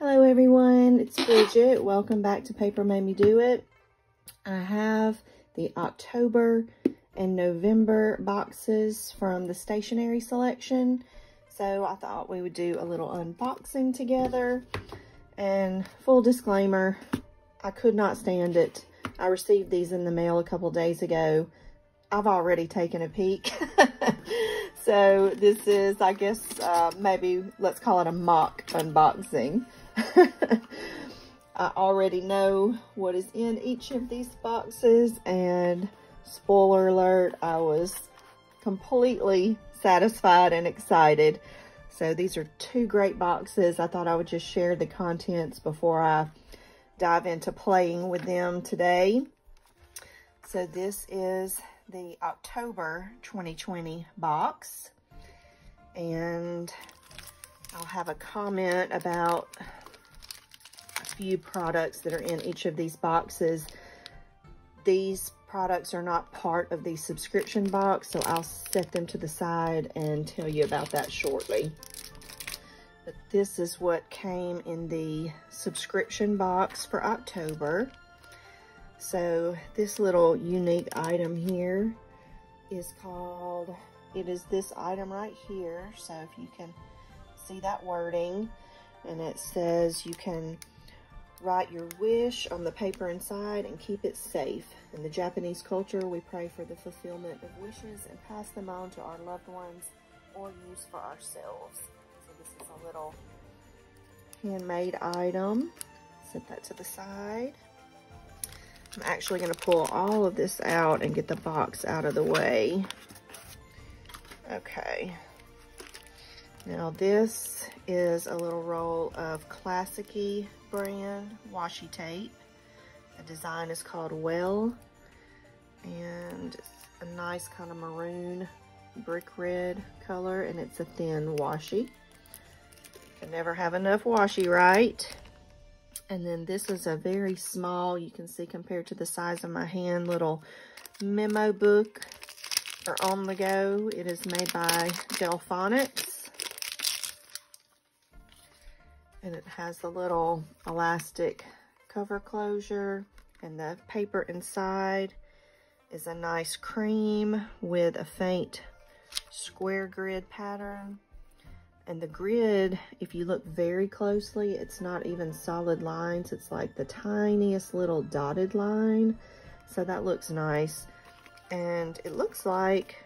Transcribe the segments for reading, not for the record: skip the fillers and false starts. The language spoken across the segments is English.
Hello everyone, it's Bridget. Welcome back to Paper Made Me Do It. I have the October and November boxes from the Stationery Selection. So I thought we would do a little unboxing together. And full disclaimer, I could not stand it. I received these in the mail a couple days ago. I've already taken a peek. So this is, I guess, maybe let's call it a mock unboxing. I already know what is in each of these boxes, and spoiler alert, I was completely satisfied and excited. So these are two great boxes. I thought I would just share the contents before I dive into playing with them today. So this is the October 2020 box, and I'll have a comment about a few products that are in each of these boxes. These products are not part of the subscription box, so I'll set them to the side and tell you about that shortly. But this is what came in the subscription box for October. So this little unique item here is called, it is this item right here. So if you can see that wording, and it says you can write your wish on the paper inside and keep it safe. In the Japanese culture, we pray for the fulfillment of wishes and pass them on to our loved ones or use for ourselves. So this is a little handmade item. Set that to the side. I'm actually going to pull all of this out and get the box out of the way. Okay. Now this is a little roll of Stickii brand washi tape. The design is called Well, and it's a nice kind of maroon brick red color, and it's a thin washi. Can never have enough washi, right? And then this is a very small, you can see compared to the size of my hand, little memo book or on the go. It is made by Delphonics. And it has the little elastic cover closure, and the paper inside is a nice cream with a faint square grid pattern. And the grid, if you look very closely, it's not even solid lines. It's like the tiniest little dotted line. So that looks nice. And it looks like,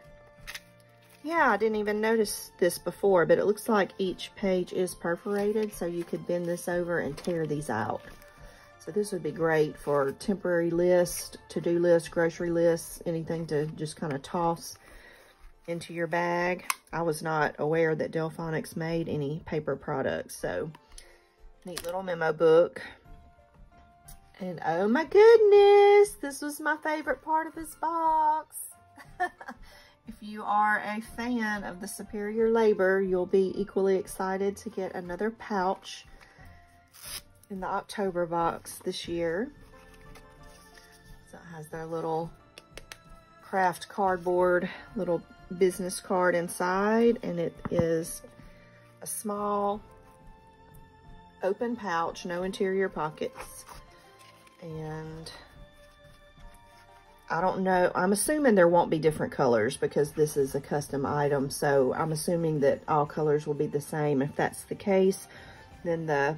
yeah, I didn't even notice this before, but it looks like each page is perforated, so you could bend this over and tear these out. So this would be great for temporary lists, to-do lists, grocery lists, anything to just kind of toss into your bag. I was not aware that Delphonics made any paper products, so neat little memo book. And oh my goodness, this was my favorite part of this box. If you are a fan of the Superior Labor, you'll be equally excited to get another pouch in the October box this year. So it has their little craft cardboard little business card inside, and it is a small open pouch, no interior pockets. And I don't know, I'm assuming there won't be different colors because this is a custom item, so I'm assuming that all colors will be the same. If that's the case, then the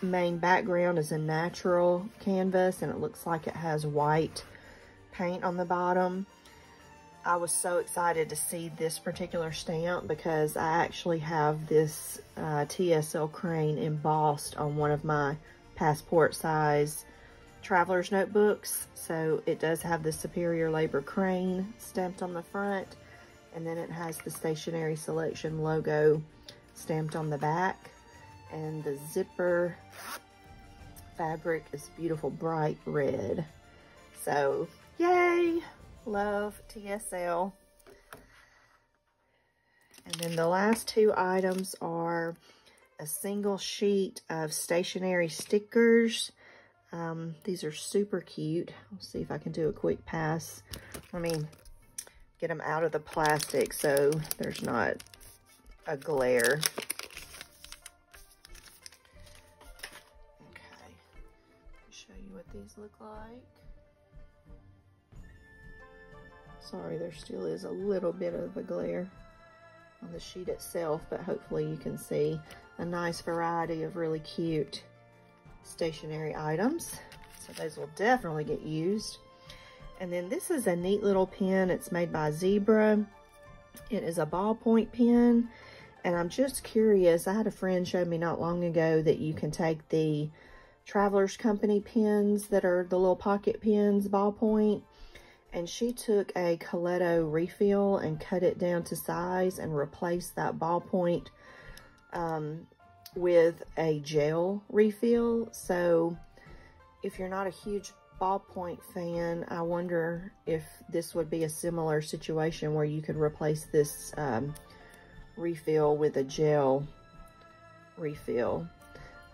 main background is a natural canvas, and it looks like it has white paint on the bottom. I was so excited to see this particular stamp because I actually have this TSL crane embossed on one of my passport size traveler's notebooks. So it does have the Superior Labor crane stamped on the front, and then it has the Stationery Selection logo stamped on the back, and the zipper fabric is beautiful bright red. So yay, love TSL. And then the last two items are a single sheet of stationery stickers. These are super cute. I'll see if I can do a quick pass. Let me get them out of the plastic so there's not a glare. what these look like. Sorry, there still is a little bit of a glare on the sheet itself, but hopefully you can see a nice variety of really cute stationery items. So those will definitely get used. And then this is a neat little pen. It's made by Zebra. It is a ballpoint pen. And I'm just curious, I had a friend show me not long ago that you can take the Travelers Company pens that are the little pocket pens, ballpoint, and she took a Coletto refill and cut it down to size and replaced that ballpoint with a gel refill. So if you're not a huge ballpoint fan, I wonder if this would be a similar situation where you could replace this refill with a gel refill.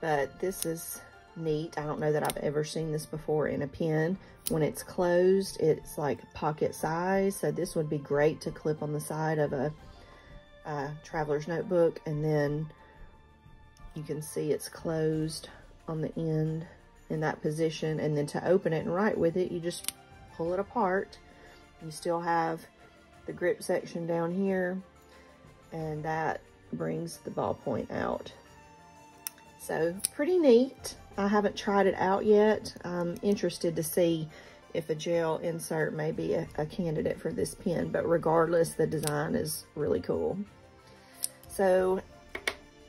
But this is neat. I don't know that I've ever seen this before in a pen. When it's closed, it's like pocket size, so this would be great to clip on the side of a traveler's notebook, and then you can see it's closed on the end in that position, and then to open it and write with it, you just pull it apart. You still have the grip section down here, and that brings the ballpoint out. So pretty neat. I haven't tried it out yet. I'm interested to see if a gel insert may be a candidate for this pen, but regardless, the design is really cool. So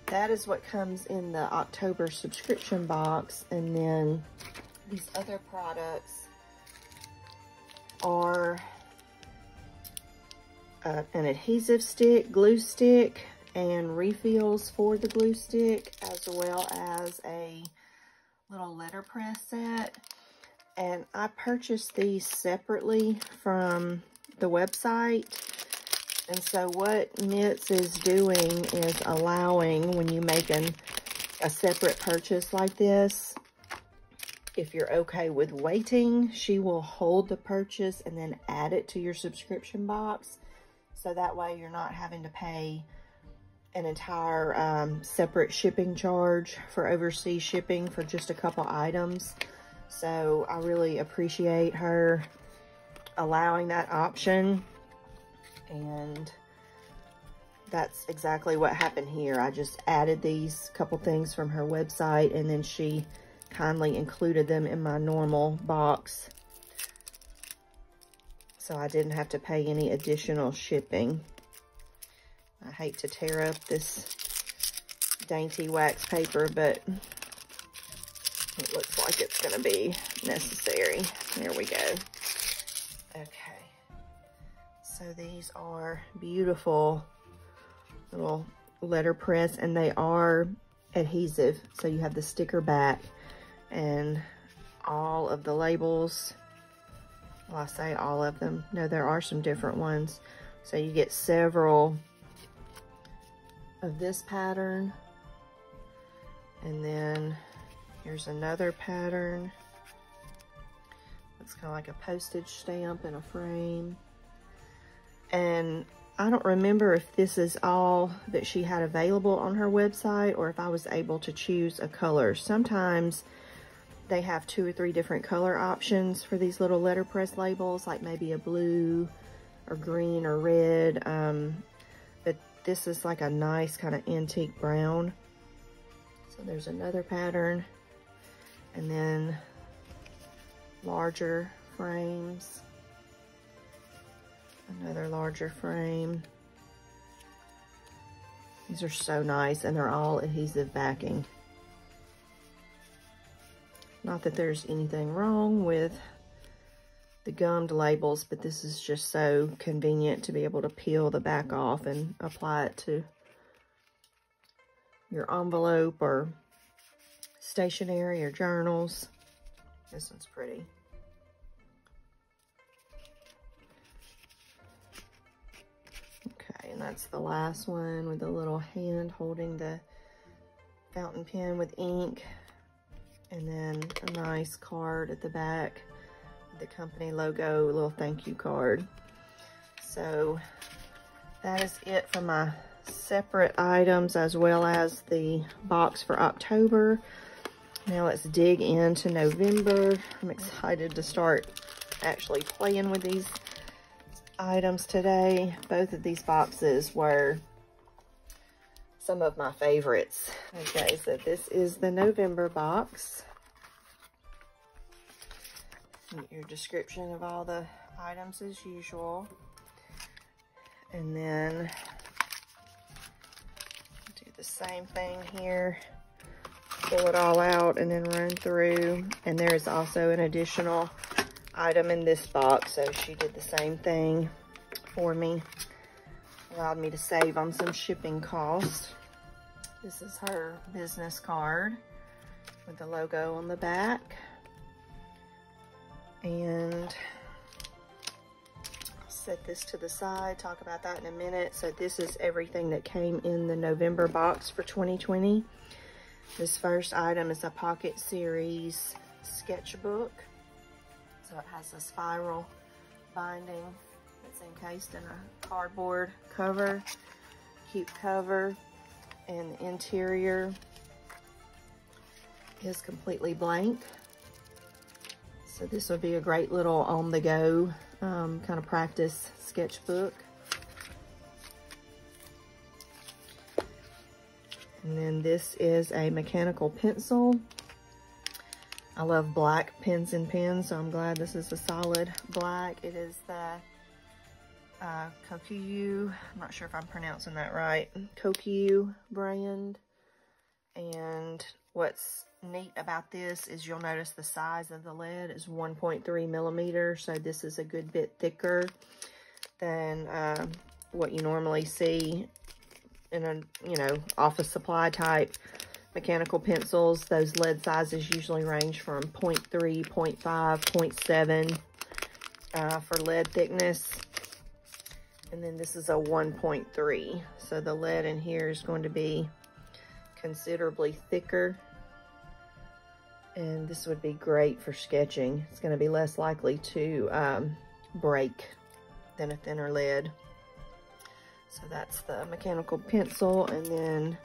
that is what comes in the October subscription box. And then these other products are an adhesive stick, glue stick, and refills for the glue stick, as well as a little letterpress set. And I purchased these separately from the website. And so what Knits is doing is allowing, when you make a separate purchase like this, if you're okay with waiting, she will hold the purchase and then add it to your subscription box. So that way you're not having to pay an entire separate shipping charge for overseas shipping for just a couple items. So I really appreciate her allowing that option. And that's exactly what happened here. I just added these couple things from her website, and then she kindly included them in my normal box, so I didn't have to pay any additional shipping. I hate to tear up this dainty wax paper, but it looks like it's going to be necessary. There we go. Okay. So these are beautiful little letterpress, and they are adhesive. So you have the sticker back and all of the labels. Well, I say all of them. No, there are some different ones. So you get several of this pattern, and then here's another pattern. It's kind of like a postage stamp in a frame. And I don't remember if this is all that she had available on her website or if I was able to choose a color. Sometimes they have 2 or 3 different color options for these little letterpress labels, like maybe a blue or green or red. But this is like a nice kind of antique brown. So there's another pattern, and then larger frames. Another larger frame. These are so nice, and they're all adhesive backing. Not that there's anything wrong with the gummed labels, but this is just so convenient to be able to peel the back off and apply it to your envelope or stationery or journals. This one's pretty. Okay, and that's the last one with the little hand holding the fountain pen with ink. And then a nice card at the back, the company logo, a little thank you card. So that is it for my separate items, as well as the box for October. Now let's dig into November. I'm excited to start actually playing with these items today. Both of these boxes were some of my favorites. Okay, so this is the November box. Your description of all the items as usual. And then do the same thing here. Pull it all out and then run through. And there's also an additional item in this box, so she did the same thing for me. Allowed me to save on some shipping costs. This is her business card with the logo on the back. And I'll set this to the side, talk about that in a minute. So this is everything that came in the November box for 2020. This first item is a Pocket Series sketchbook. So it has a spiral binding that's encased in a cardboard cover, cute cover, and the interior is completely blank. So this would be a great little on-the-go kind of practice sketchbook. And then this is a mechanical pencil. I love black pens and pens, so I'm glad this is a solid black. It is the Kokuyu, I'm not sure if I'm pronouncing that right, Kokuyu brand. And what's neat about this is you'll notice the size of the lead is 1.3 millimeters, so this is a good bit thicker than what you normally see in a, you know, office supply type mechanical pencils. Those lead sizes usually range from 0.3, 0.5, 0.7 for lead thickness. And then this is a 1.3. So the lead in here is going to be considerably thicker. And this would be great for sketching. It's going to be less likely to break than a thinner lead. So that's the mechanical pencil, and then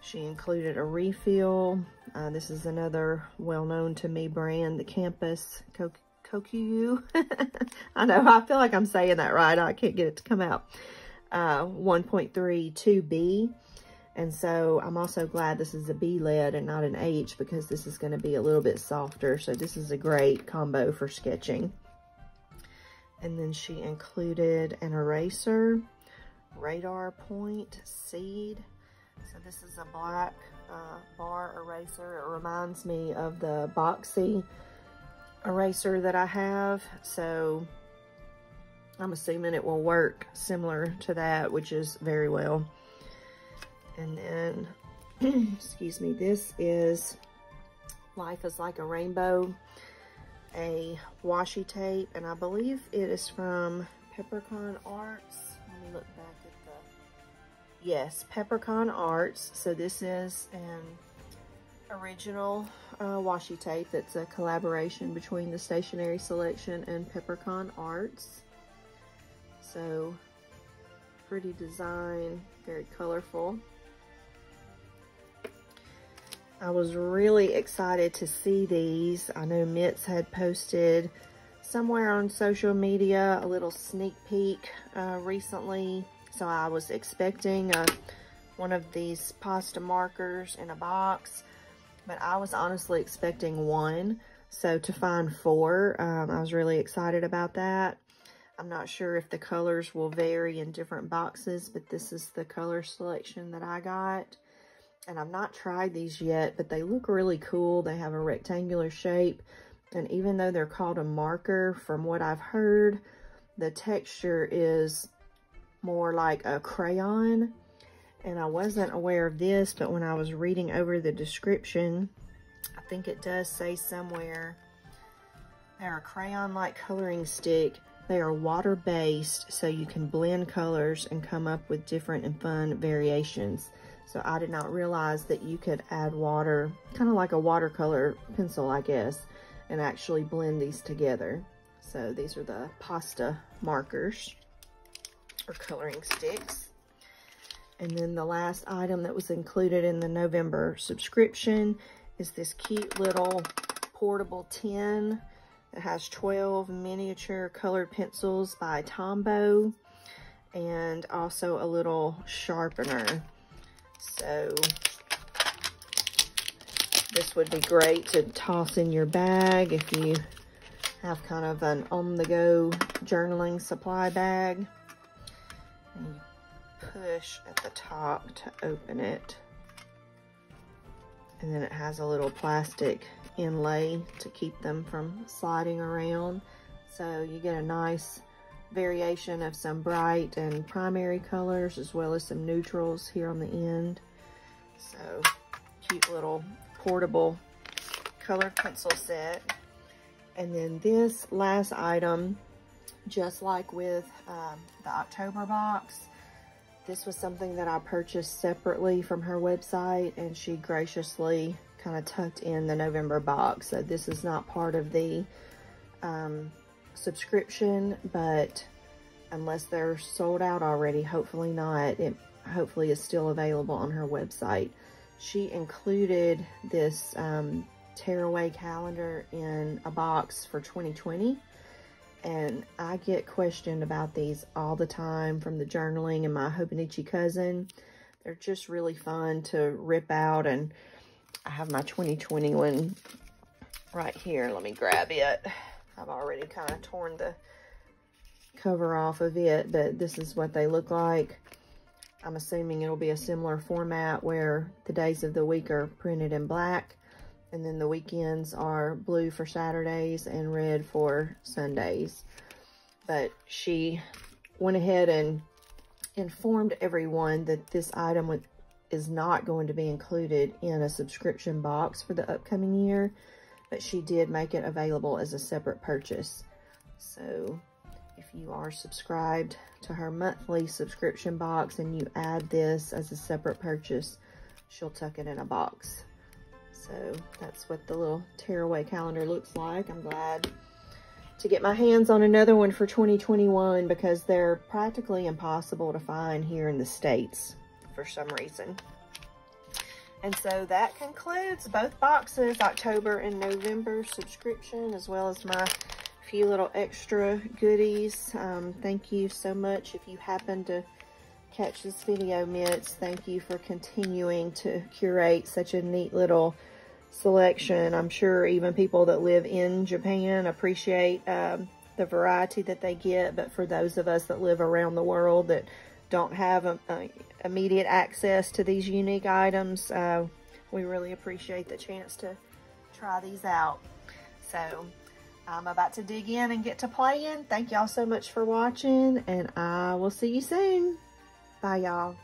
she included a refill. This is another well-known to me brand, the Campus Kokuyu. I know, I feel like I'm saying that right. I can't get it to come out. 1.32B. And so I'm also glad this is a B lead and not an H, because this is going to be a little bit softer. So this is a great combo for sketching. And then she included an eraser, radar point, seed. So this is a black bar eraser. It reminds me of the boxy eraser that I have. So I'm assuming it will work similar to that, which is very well. And then, excuse me, this is Life is Like a Rainbow, a washi tape, and I believe it is from Peppercorn Arts. Let me look back at the, yes, Peppercorn Arts. So this is an original washi tape that's a collaboration between the Stationery Selection and Peppercorn Arts. So pretty design, very colorful. I was really excited to see these. I know Mitz had posted somewhere on social media a little sneak peek recently. So I was expecting one of these pasta markers in a box, but I was honestly expecting one. So to find 4, I was really excited about that. I'm not sure if the colors will vary in different boxes, but this is the color selection that I got. And I've not tried these yet, but they look really cool. They have a rectangular shape. And even though they're called a marker, from what I've heard, the texture is more like a crayon. And I wasn't aware of this, but when I was reading over the description, I think it does say somewhere, they're a crayon-like coloring stick. They are water-based, so you can blend colors and come up with different and fun variations. So I did not realize that you could add water, kind of like a watercolor pencil, I guess, and actually blend these together. So these are the pasta markers or coloring sticks. And then the last item that was included in the November subscription is this cute little portable tin. It has 12 miniature colored pencils by Tombow, and also a little sharpener. So this would be great to toss in your bag if you have kind of an on-the-go journaling supply bag. And you push at the top to open it. And then it has a little plastic inlay to keep them from sliding around. So you get a nice variation of some bright and primary colors, as well as some neutrals here on the end. So cute little portable colored pencil set. And then this last item, just like with the October box, this was something that I purchased separately from her website, and she graciously kind of tucked in the November box. So this is not part of the subscription, but unless they're sold out already, hopefully not, it hopefully is still available on her website. She included this Tearaway Calendar in a box for 2020. And I get questioned about these all the time from the journaling and my Hobonichi cousin. They're just really fun to rip out. And I have my 2020 one right here. Let me grab it. I've already kind of torn the cover off of it, but this is what they look like. I'm assuming it'll be a similar format where the days of the week are printed in black, and then the weekends are blue for Saturdays and red for Sundays. But she went ahead and informed everyone that this item is not going to be included in a subscription box for the upcoming year, but she did make it available as a separate purchase. So if you are subscribed to her monthly subscription box and you add this as a separate purchase, she'll tuck it in a box. So that's what the little Tearaway Calendar looks like. I'm glad to get my hands on another one for 2021 because they're practically impossible to find here in the States for some reason. And so that concludes both boxes, October and November subscription, as well as my few little extra goodies. Thank you so much. If you happen to catch this video, Mitts, thank you for continuing to curate such a neat little selection. I'm sure even people that live in Japan appreciate the variety that they get, but for those of us that live around the world that don't have immediate access to these unique items, we really appreciate the chance to try these out. So I'm about to dig in and get to playing. Thank y'all so much for watching, and I will see you soon. Bye, y'all.